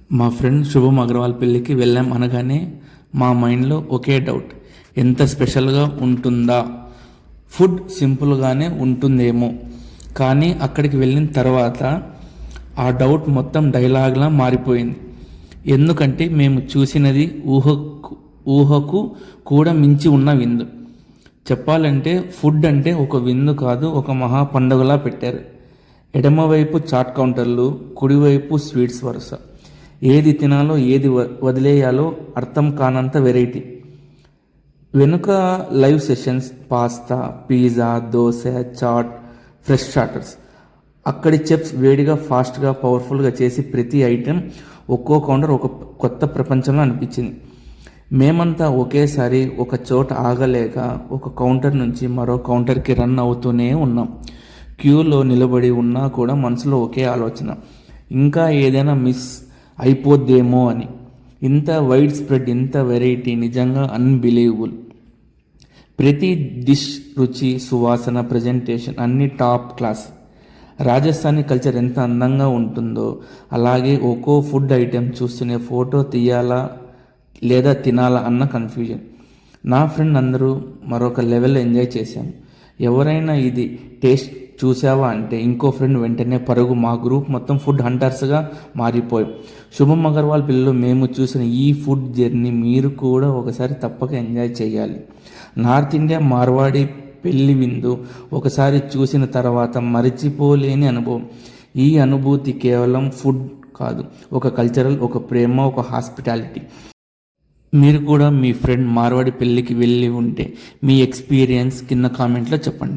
మా ఫ్రెండ్ శుభం అగర్వాల్ పెళ్ళికి వెళ్ళాం అనగానే మా మైండ్లో ఒకే డౌట్, ఎంత స్పెషల్గా ఉంటుందా? ఫుడ్ సింపుల్గానే ఉంటుందేమో, కానీ అక్కడికి వెళ్ళిన తర్వాత ఆ డౌట్ మొత్తం డైలాగ్లా మారిపోయింది. ఎందుకంటే మేము చూసినది ఊహకు కూడా మించి ఉన్న విందు. చెప్పాలంటే ఫుడ్ అంటే ఒక విందు కాదు, ఒక మహా పండుగలా పెట్టారు. ఎడమవైపు చాట్ కౌంటర్లు, కుడివైపు స్వీట్స్ వరుస. ఏది తినాలో ఏది వదిలేయాలో అర్థం కానంత వెరైటీ. వెనుక live sessions, pasta, pizza, dosa, chaat, fresh starters. అక్కడి చెఫ్స్ వేడిగా, ఫాస్ట్గా, పవర్ఫుల్గా చేసి ప్రతి ఐటెం ఒక్కో కౌంటర్ ఒక కొత్త ప్రపంచంలో అనిపించింది. మేమంతా ఒకేసారి ఒక చోట ఆగలేక ఒక కౌంటర్ నుంచి మరో కౌంటర్కి రన్ అవుతూనే ఉన్నాం. క్యూలో నిలబడి ఉన్నా కూడా మనసులో ఒకే ఆలోచన, ఇంకా ఏదైనా మిస్ అయిపోద్దేమో అని. ఇంత వైడ్ స్ప్రెడ్, ఇంత వెరైటీ, నిజంగా అన్బిలీవబుల్. ప్రతి డిష్ రుచి, సువాసన, ప్రజెంటేషన్ అన్నీ టాప్ క్లాస్. రాజస్థానీ కల్చర్ ఎంత అందంగా ఉంటుందో అలాగే ఒక్కో ఫుడ్ ఐటెం చూస్తూనే ఫోటో తీయాలా లేదా తినాలా అన్న కన్ఫ్యూజన్. నా ఫ్రెండ్ అందరూ మరొక లెవెల్ ఎంజాయ్ చేశాం. ఎవరైనా ఇది టేస్ట్ చూసావా అంటే ఇంకో ఫ్రెండ్ వెంటనే పరుగు. మా గ్రూప్ మొత్తం ఫుడ్ హంటర్స్గా మారిపోయాం. శుభం అగర్వాల్ పిల్లలు మేము చూసిన ఈ ఫుడ్ జర్నీ మీరు కూడా ఒకసారి తప్పక ఎంజాయ్ చేయాలి. నార్త్ ఇండియా మార్వాడి పెళ్లి విందు ఒకసారి చూసిన తర్వాత మరిచిపోలేని అనుభవం. ఈ అనుభూతి కేవలం ఫుడ్ కాదు, ఒక కల్చరల్, ఒక ప్రేమ, ఒక హాస్పిటాలిటీ. మీరు కూడా మీ ఫ్రెండ్ మార్వాడి పెళ్ళికి వెళ్ళి ఉంటే మీ ఎక్స్పీరియన్స్ కింద కామెంట్లో చెప్పండి.